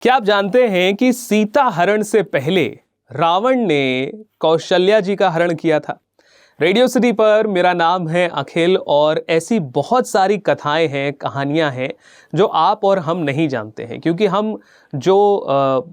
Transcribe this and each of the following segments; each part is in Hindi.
क्या आप जानते हैं कि सीता हरण से पहले रावण ने कौशल्या जी का हरण किया था। रेडियो सिटी पर मेरा नाम है अखिल और ऐसी बहुत सारी कथाएं हैं, कहानियां हैं जो आप और हम नहीं जानते हैं, क्योंकि हम जो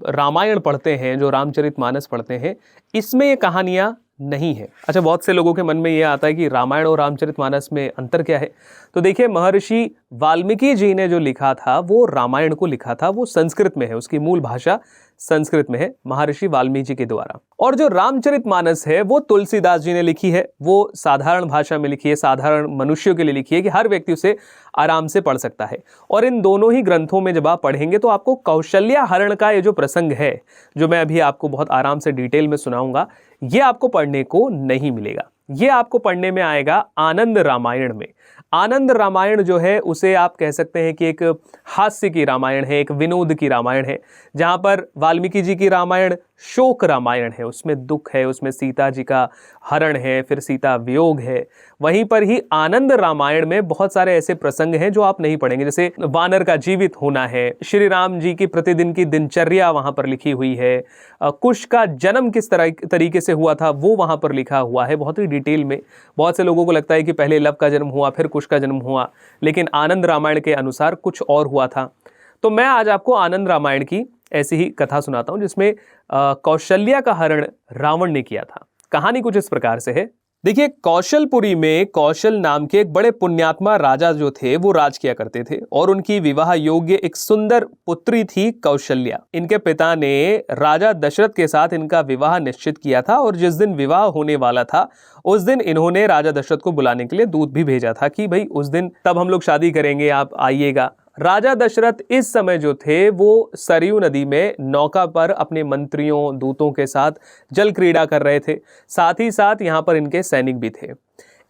रामायण पढ़ते हैं, जो रामचरितमानस पढ़ते हैं, इसमें ये कहानियां नहीं है। अच्छा, बहुत से लोगों के मन में ये आता है कि रामायण और रामचरितमानस में अंतर क्या है। तो देखिए, महर्षि वाल्मीकि जी ने जो लिखा था वो रामायण को लिखा था, वो संस्कृत में है, उसकी मूल भाषा संस्कृत में है, महर्षि वाल्मीकि जी के द्वारा। और जो रामचरितमानस है वो तुलसीदास जी ने लिखी है, वो साधारण भाषा में लिखी है, साधारण मनुष्यों के लिए लिखी है कि हर व्यक्ति उसे आराम से पढ़ सकता है। और इन दोनों ही ग्रंथों में जब आप पढ़ेंगे तो आपको कौशल्या हरण का ये जो प्रसंग है, जो मैं अभी आपको बहुत आराम से डिटेल में सुनाऊंगा, ये आपको पढ़ने को नहीं मिलेगा। ये आपको पढ़ने में आएगा आनंद रामायण में। आनंद रामायण जो है उसे आप कह सकते हैं कि एक हास्य की रामायण है, एक विनोद की रामायण है, जहां पर वाल्मीकि जी की रामायण शोक रामायण है, उसमें दुख है, उसमें सीता जी का हरण है, फिर सीता वियोग है। वहीं पर ही आनंद रामायण में बहुत सारे ऐसे प्रसंग हैं जो आप नहीं पढ़ेंगे, जैसे वानर का जीवित होना है, श्री राम जी की प्रतिदिन की दिनचर्या वहां पर लिखी हुई है, कुश का जन्म किस तरीके से हुआ था वो वहां पर लिखा हुआ है बहुत ही डिटेल में। बहुत से लोगों को लगता है कि पहले लव का जन्म हुआ फिर कुश का जन्म हुआ, लेकिन आनंद रामायण के अनुसार कुछ और हुआ था। तो मैं आज आपको आनंद रामायण की ऐसी ही कथा सुनाता हूं जिसमें कौशल्या का हरण रावण ने किया था। कहानी कुछ इस प्रकार से है। देखिए, कौशलपुरी में कौशल नाम के एक बड़े पुण्यात्मा राजा जो थे वो राज किया करते थे और उनकी विवाह योग्य एक सुंदर पुत्री थी कौशल्या। इनके पिता ने राजा दशरथ के साथ इनका विवाह निश्चित किया था और जिस दिन विवाह होने वाला था उस दिन इन्होंने राजा दशरथ को बुलाने के लिए दूत भी भेजा था कि भाई उस दिन तब हम लोग शादी करेंगे, आप आइएगा। राजा दशरथ इस समय जो थे वो सरयू नदी में नौका पर अपने मंत्रियों दूतों के साथ जल क्रीड़ा कर रहे थे, साथ ही साथ यहाँ पर इनके सैनिक भी थे।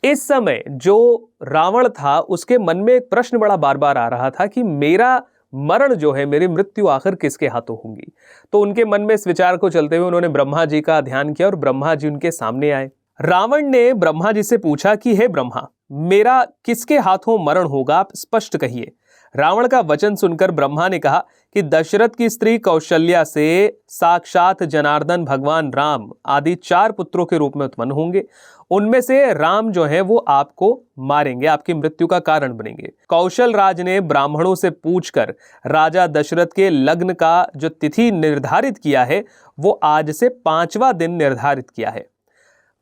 इस समय जो रावण था उसके मन में एक प्रश्न बड़ा बार बार आ रहा था कि मेरा मरण जो है, मेरी मृत्यु आखिर किसके हाथों होगी। तो उनके मन में इस विचार को चलते हुए उन्होंने ब्रह्मा जी का ध्यान किया और ब्रह्मा जी उनके सामने आए। रावण ने ब्रह्मा जी से पूछा कि हे ब्रह्मा, मेरा किसके हाथों मरण होगा, आप स्पष्ट कहिए। रावण का वचन सुनकर ब्रह्मा ने कहा कि दशरथ की स्त्री कौशल्या से साक्षात जनार्दन भगवान राम आदि 4 पुत्रों के रूप में उत्पन्न होंगे। उनमें से राम जो है वो आपको मारेंगे, आपकी मृत्यु का कारण बनेंगे। कौशल राज ने ब्राह्मणों से पूछकर राजा दशरथ के लग्न का जो तिथि निर्धारित किया है वो आज से 5वां दिन निर्धारित किया है।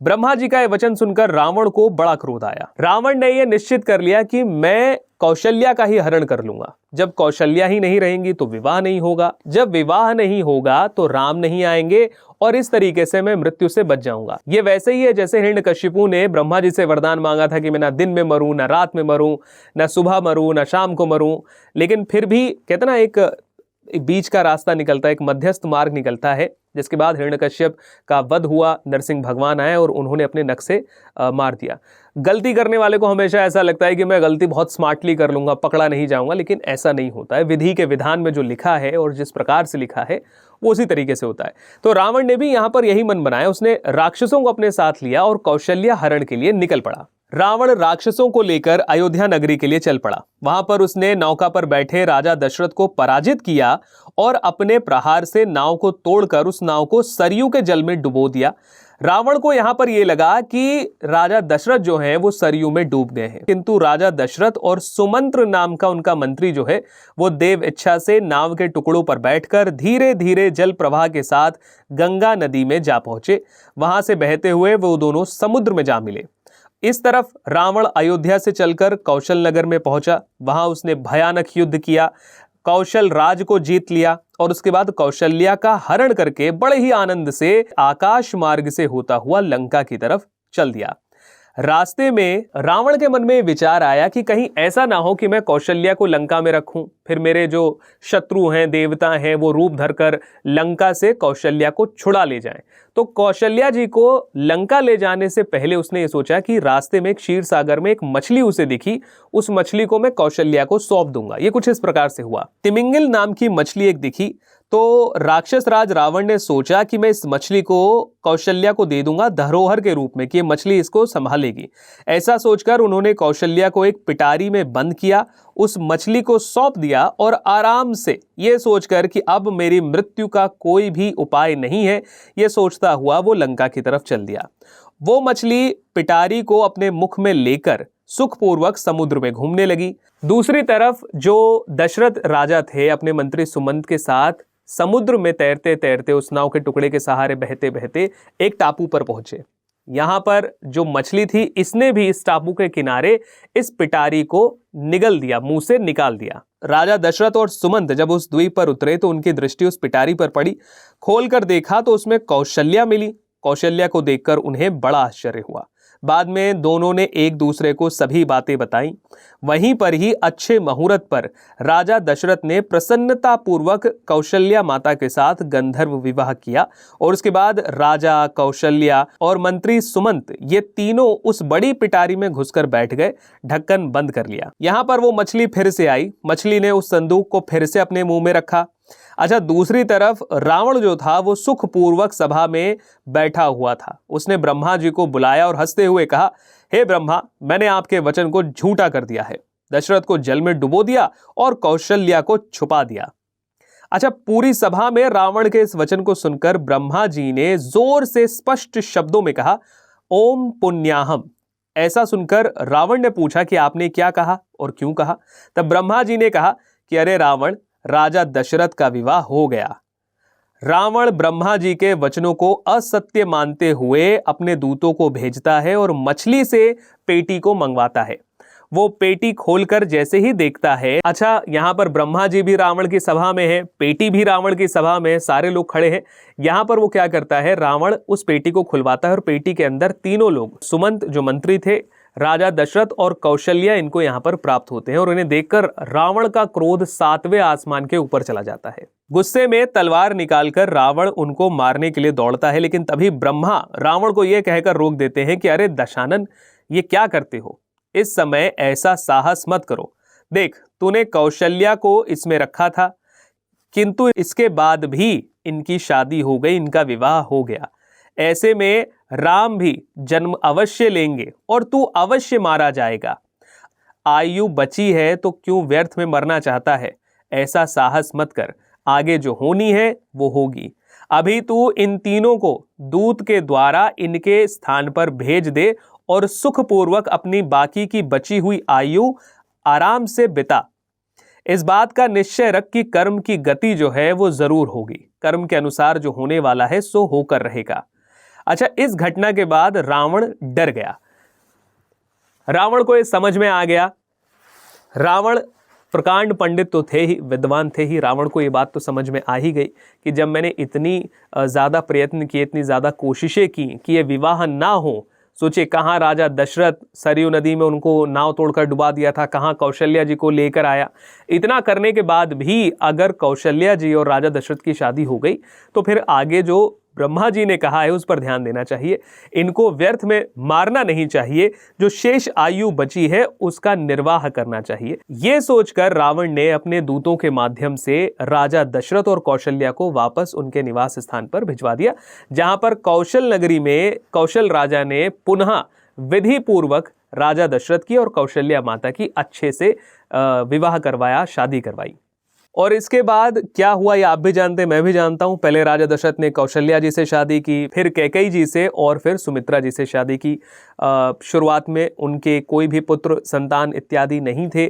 ब्रह्मा जी का यह वचन सुनकर रावण को बड़ा क्रोध आया। रावण ने यह निश्चित कर लिया कि मैं कौशल्या का ही हरण कर लूंगा। जब कौशल्या ही नहीं रहेंगी तो विवाह नहीं होगा, जब विवाह नहीं होगा तो राम नहीं आएंगे और इस तरीके से मैं मृत्यु से बच जाऊंगा। ये वैसे ही है जैसे हिरण्यकशिपु ने ब्रह्मा जी से वरदान मांगा था कि मैं ना दिन में मरूं, ना रात में मरूं, ना सुबह मरूं, ना शाम को मरूं, लेकिन फिर भी कहते ना एक बीच का रास्ता निकलता है, एक मध्यस्थ मार्ग निकलता है। जिसके बाद हिरण्यकश्यप का वध हुआ, नरसिंह भगवान आए और उन्होंने अपने नख से मार दिया। गलती करने वाले को हमेशा ऐसा लगता है कि मैं गलती बहुत स्मार्टली कर लूंगा, पकड़ा नहीं जाऊंगा, लेकिन ऐसा नहीं होता है। विधि के विधान में जो लिखा है और जिस प्रकार से लिखा है वो उसी तरीके से होता है। तो रावण ने भी यहाँ पर यही मन बनाया, उसने राक्षसों को अपने साथ लिया और कौशल्या हरण के लिए निकल पड़ा। रावण राक्षसों को लेकर अयोध्या नगरी के लिए चल पड़ा। वहां पर उसने नौका पर बैठे राजा दशरथ को पराजित किया और अपने प्रहार से नाव को तोड़कर उस नाव को सरयू के जल में डुबो दिया। रावण को यहां पर यह लगा कि राजा दशरथ जो हैं वो सरयू में डूब गए हैं, किंतु राजा दशरथ और सुमंत्र नाम का उनका मंत्री जो है वो देव इच्छा से नाव के टुकड़ों पर बैठकर धीरे धीरे जल प्रवाह के साथ गंगा नदी में जा पहुंचे। वहां से बहते हुए वो दोनों समुद्र में जा मिले। इस तरफ रावण अयोध्या से चलकर कौशल नगर में पहुंचा। वहां उसने भयानक युद्ध किया, कौशल राज को जीत लिया और उसके बाद कौशल्या का हरण करके बड़े ही आनंद से आकाश मार्ग से होता हुआ लंका की तरफ चल दिया। रास्ते में रावण के मन में विचार आया कि कहीं ऐसा ना हो कि मैं कौशल्या को लंका में रखूं, फिर मेरे जो शत्रु हैं, देवता हैं, वो रूप धरकर लंका से कौशल्या को छुड़ा ले जाएं। तो कौशल्या जी को लंका ले जाने से पहले उसने ये सोचा कि रास्ते में एक क्षीर सागर में एक मछली उसे दिखी, उस मछली को मैं कौशल्या को सौंप दूंगा। ये कुछ इस प्रकार से हुआ। तिमिंगिल नाम की मछली एक दिखी तो राक्षस राज रावण ने सोचा कि मैं इस मछली को कौशल्या को दे दूंगा धरोहर के रूप में कि ये मछली इसको संभालेगी। ऐसा सोचकर उन्होंने कौशल्या को एक पिटारी में बंद किया, उस मछली को सौंप दिया और आराम से ये सोचकर कि अब मेरी मृत्यु का कोई भी उपाय नहीं है, ये सोचता हुआ वो लंका की तरफ चल दिया। वो मछली पिटारी को अपने मुख में लेकर सुखपूर्वक समुद्र में घूमने लगी। दूसरी तरफ जो दशरथ राजा थे अपने मंत्री सुमंत के साथ समुद्र में तैरते तैरते उस नाव के टुकड़े के सहारे बहते बहते एक टापू पर पहुंचे। यहां पर जो मछली थी इसने भी इस टापू के किनारे इस पिटारी को निगल दिया, मुंह से निकाल दिया। राजा दशरथ और सुमंत जब उस द्वीप पर उतरे तो उनकी दृष्टि उस पिटारी पर पड़ी। खोलकर देखा तो उसमें कौशल्या मिली। कौशल्या को देखकर उन्हें बड़ा आश्चर्य हुआ। बाद में दोनों ने एक दूसरे को सभी बातें बताई। वहीं पर ही अच्छे मुहूर्त पर राजा दशरथ ने प्रसन्नतापूर्वक कौशल्या माता के साथ गंधर्व विवाह किया और उसके बाद राजा, कौशल्या और मंत्री सुमंत ये तीनों उस बड़ी पिटारी में घुसकर बैठ गए, ढक्कन बंद कर लिया। यहां पर वो मछली फिर से आई। मछली ने उस संदूक को फिर से अपने मुंह में रखा। अच्छा, दूसरी तरफ रावण जो था वो सुखपूर्वक सभा में बैठा हुआ था। उसने ब्रह्मा जी को बुलाया और हंसते हुए कहा, हे ब्रह्मा, मैंने आपके वचन को झूठा कर दिया है। दशरथ को जल में डुबो दिया और कौशल्या को छुपा दिया। अच्छा, पूरी सभा में रावण के इस वचन को सुनकर ब्रह्मा जी ने जोर से स्पष्ट शब्दों में कहा, ओम पुण्याहम। ऐसा सुनकर रावण ने पूछा कि आपने क्या कहा और क्यों कहा? तब ब्रह्मा जी ने कहा कि अरे रावण, राजा दशरथ का विवाह हो गया। रावण ब्रह्मा जी के वचनों को असत्य मानते हुए अपने दूतों को भेजता है और मछली से पेटी को मंगवाता है। वो पेटी खोलकर जैसे ही देखता है, अच्छा यहां पर ब्रह्मा जी भी रावण की सभा में है, पेटी भी रावण की सभा में है, सारे लोग खड़े हैं। यहां पर वो क्या करता है, रावण उस पेटी को खुलवाता है और पेटी के अंदर तीनों लोग, सुमंत जो मंत्री थे, राजा दशरथ और कौशल्या, इनको यहां पर प्राप्त होते हैं और इन्हें देखकर रावण का क्रोध 7वें आसमान के ऊपर चला जाता है। गुस्से में तलवार निकालकर रावण उनको मारने के लिए दौड़ता है, लेकिन तभी ब्रह्मा रावण को यह कहकर रोक देते हैं कि अरे दशानन, ये क्या करते हो? इस समय ऐसा साहस मत करो। देख, तूने कौशल्या को इसमें रखा था, किंतु इसके बाद भी इनकी शादी हो गई, इनका विवाह हो गया। ऐसे में राम भी जन्म अवश्य लेंगे और तू अवश्य मारा जाएगा। आयु बची है तो क्यों व्यर्थ में मरना चाहता है? ऐसा साहस मत कर, आगे जो होनी है वो होगी। अभी तू इन तीनों को दूत के द्वारा इनके स्थान पर भेज दे और सुखपूर्वक अपनी बाकी की बची हुई आयु आराम से बिता। इस बात का निश्चय रख कि कर्म की गति जो है वो जरूर होगी। कर्म के अनुसार जो होने वाला है सो होकर रहेगा। अच्छा, इस घटना के बाद रावण डर गया। रावण को ये समझ में आ गया। रावण प्रकांड पंडित तो थे ही, विद्वान थे ही। रावण को ये बात तो समझ में आ ही गई कि जब मैंने इतनी ज़्यादा प्रयत्न किए, इतनी ज़्यादा कोशिशें की कि ये विवाह ना हो, सोचिए कहाँ राजा दशरथ सरयू नदी में उनको नाव तोड़कर डुबा दिया था, कहाँ कौशल्या जी को लेकर आया। इतना करने के बाद भी अगर कौशल्या जी और राजा दशरथ की शादी हो गई तो फिर आगे जो ब्रह्मा जी ने कहा है उस पर ध्यान देना चाहिए। इनको व्यर्थ में मारना नहीं चाहिए, जो शेष आयु बची है उसका निर्वाह करना चाहिए। ये सोचकर रावण ने अपने दूतों के माध्यम से राजा दशरथ और कौशल्या को वापस उनके निवास स्थान पर भिजवा दिया, जहां पर कौशल नगरी में कौशल राजा ने पुनः विधि पूर्वक राजा दशरथ की और कौशल्या माता की अच्छे से विवाह करवाया, शादी करवाई। और इसके बाद क्या हुआ ये आप भी जानते हैं, मैं भी जानता हूं। पहले राजा दशरथ ने कौशल्या जी से शादी की, फिर कैकेयी जी से और फिर सुमित्रा जी से शादी की। शुरुआत में उनके कोई भी पुत्र संतान इत्यादि नहीं थे।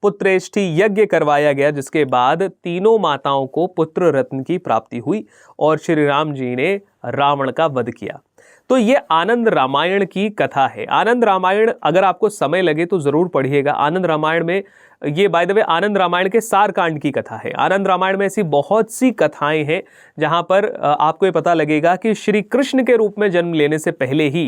पुत्रेष्ठी यज्ञ करवाया गया, जिसके बाद तीनों माताओं को पुत्र रत्न की प्राप्ति हुई और श्री राम जी ने रावण का वध किया। तो ये आनंद रामायण की कथा है। आनंद रामायण अगर आपको समय लगे तो जरूर पढ़िएगा। आनंद रामायण में ये बाय द वे आनंद रामायण के सारकांड की कथा है। आनंद रामायण में ऐसी बहुत सी कथाएं हैं जहां पर आपको ये पता लगेगा कि श्री कृष्ण के रूप में जन्म लेने से पहले ही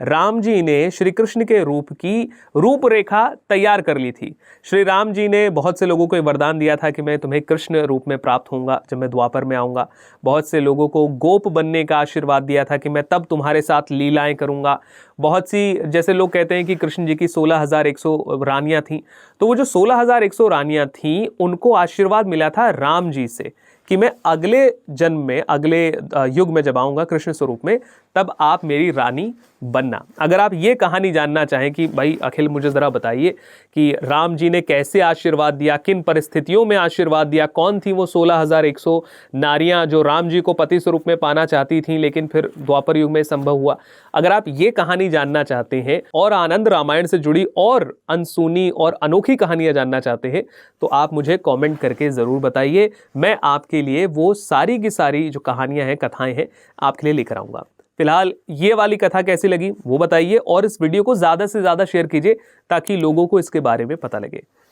राम जी ने श्री कृष्ण के रूप की रूपरेखा तैयार कर ली थी। श्री राम जी ने बहुत से लोगों को वरदान दिया था कि मैं तुम्हें कृष्ण रूप में प्राप्त होऊंगा जब मैं द्वापर में आऊँगा। बहुत से लोगों को गोप बनने का आशीर्वाद दिया था कि मैं तब तुम्हारे साथ लीलाएं करूँगा। बहुत सी, जैसे लोग कहते हैं कि कृष्ण जी की 16,100 रानियाँ थीं, तो वो जो 16,100 रानियाँ थीं उनको आशीर्वाद मिला था राम जी से कि मैं अगले जन्म में, अगले युग में जब आऊँगा कृष्ण स्वरूप में, तब आप मेरी रानी बनना। अगर आप ये कहानी जानना चाहें कि भाई अखिल मुझे ज़रा बताइए कि राम जी ने कैसे आशीर्वाद दिया, किन परिस्थितियों में आशीर्वाद दिया, कौन थी वो 16,100 नारियां जो राम जी को पति स्वरूप में पाना चाहती थीं लेकिन फिर द्वापर युग में संभव हुआ, अगर आप ये कहानी जानना चाहते हैं और आनंद रामायण से जुड़ी और अनसुनी और अनोखी कहानियां जानना चाहते हैं, तो आप मुझे कमेंट करके ज़रूर बताइए। मैं आपके लिए वो सारी की सारी जो कहानियां हैं, कथाएं हैं, आपके लिए लेकर आऊँगा। फिलहाल ये वाली कथा कैसी लगी वो बताइए और इस वीडियो को ज़्यादा से ज़्यादा शेयर कीजिए ताकि लोगों को इसके बारे में पता लगे।